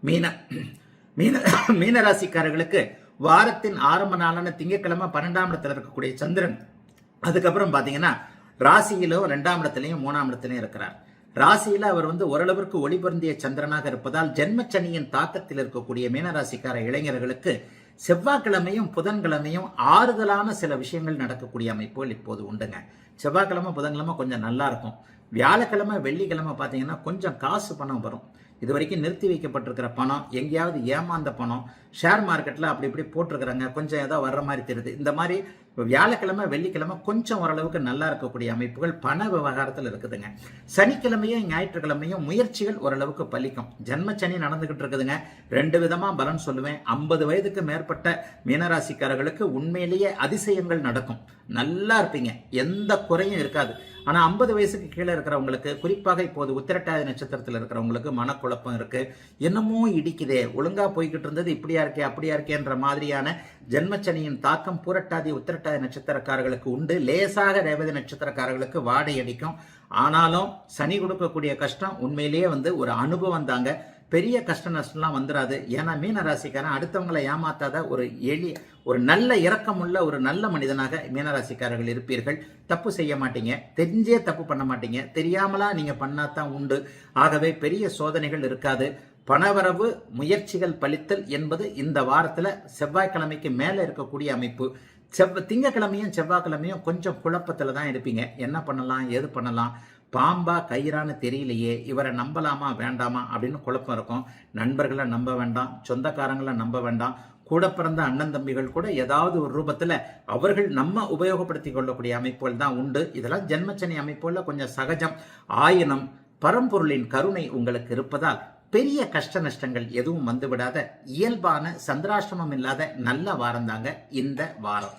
மீன மீன மீனராசிக்காரர்களுக்கு வாரத்தின் ஆரம்ப நாளான திங்கட்கிழமை 12ஆம் இடத்துல இருக்கக்கூடிய சந்திரன், அதுக்கப்புறம் பார்த்தீங்கன்னா ராசியிலும் 2ஆம் இடத்துலையும் 3ஆம் இடத்துலையும் இருக்கிறார். ராசியில அவர் ஓரளவிற்கு ஒளிபருந்திய சந்திரனாக இருப்பதால் ஜென்மச்சனியின் தாக்கத்தில் இருக்கக்கூடிய மீனராசிக்கார இளைஞர்களுக்கு செவ்வாய்க்கிழமையும் புதன்கிழமையும் ஆறுதலான சில விஷயங்கள் நடக்கக்கூடிய அமைப்புகள் இப்போது உண்டுங்க. செவ்வாய்க்கிழமை புதன்கிழமை கொஞ்சம் நல்லா இருக்கும். வியாழக்கிழமை வெள்ளிக்கிழமை பார்த்தீங்கன்னா கொஞ்சம் காசு பணம் வரும். இது வரைக்கும் நிறுத்தி வைக்கப்பட்டிருக்கிற பணம், எங்கேயாவது ஏமாந்த பணம், ஷேர் மார்க்கெட்டில் அப்படி இப்படி போட்டிருக்கிறாங்க, கொஞ்சம் ஏதோ வர்ற மாதிரி தெரியுது. இந்த மாதிரி வியாழக்கிழமை வெள்ளிக்கிழமை கொஞ்சம் ஓரளவுக்கு நல்லா இருக்கக்கூடிய அமைப்புகள் பண விவகாரத்தில் இருக்குதுங்க. சனிக்கிழமையும் ஞாயிற்றுக்கிழமையும் முயற்சிகள் ஓரளவுக்கு பலிக்கும். ஜென்மச்சனி நடந்துகிட்டு இருக்குதுங்க. 2 விதமா பலன் சொல்லுவேன். 50 வயதுக்கு மேற்பட்ட மீனராசிக்காரர்களுக்கு உண்மையிலேயே அதிசயங்கள் நடக்கும். நல்லா இருப்பீங்க, எந்த குறையும் இருக்காது. ஆனா 50 வயசுக்கு கீழே இருக்கிறவங்களுக்கு, குறிப்பாக இப்போது உத்திரட்டாதி நட்சத்திரத்தில் இருக்கிறவங்களுக்கு மனக்குழப்பம் இருக்கு. என்னமோ இடிக்குதே, ஒழுங்கா போய்கிட்டு இருந்தது இப்படியா இருக்கே அப்படியா இருக்கேன்ற மாதிரியான ஜென்மச்சனியின் தாக்கம் பூரட்டாதி உத்திரட்டாதி நட்சத்திரக்காரர்களுக்கு உண்டு. லேசாக ரேவதி நட்சத்திரக்காரர்களுக்கு வாடை அடிக்கும். ஆனாலும் சனி கொடுக்கக்கூடிய கஷ்டம் உண்மையிலேயே ஒரு அனுபவம் தாங்க. பெரிய கஷ்ட நஷ்டம்லாம் வந்துடாது. ஏன்னா மீனராசிக்காரன் அடுத்தவங்களை ஏமாத்தாத ஒரு நல்ல இரக்கமுள்ள ஒரு நல்ல மனிதனாக மீனராசிக்காரர்கள் இருப்பீர்கள். தப்பு செய்ய மாட்டீங்க, தெரிஞ்சே தப்பு பண்ண மாட்டீங்க, தெரியாமலா நீங்க பண்ணாதான் உண்டு. ஆகவே பெரிய சோதனைகள் இருக்காது. பணவரவு, முயற்சிகள் பலித்தல் என்பது இந்த வாரத்துல செவ்வாய்க்கிழமைக்கு மேல இருக்கக்கூடிய அமைப்பு. திங்கக்கிழமையும் செவ்வாய்க்கிழமையும் கொஞ்சம் குழப்பத்துல தான் இருப்பீங்க. என்ன பண்ணலாம், ஏது பண்ணலாம், பாம்பா கயிறான்னு தெரியலையே, இவரை நம்பலாமா வேண்டாமா அப்படின்னு குழப்பம் இருக்கும். நண்பர்களை நம்ப வேண்டாம், சொந்தக்காரங்களை நம்ப வேண்டாம். கூட பிறந்த அண்ணன் தம்பிகள் கூட ஏதாவது ஒரு ரூபத்துல அவர்கள் நம்ம உபயோகப்படுத்தி கொள்ளக்கூடிய அமைப்புகள் தான் உண்டு. இதெல்லாம் ஜென்மச்சனி அமைப்புல கொஞ்சம் சகஜம். ஆயினும் பரம்பொருளின் கருணை உங்களுக்கு இருப்பதால் பெரிய கஷ்ட நஷ்டங்கள் எதுவும் வந்துவிடாத இயல்பான சந்திராஷ்டமம் இல்லாத நல்ல வாரம் தாங்க இந்த வாரம்.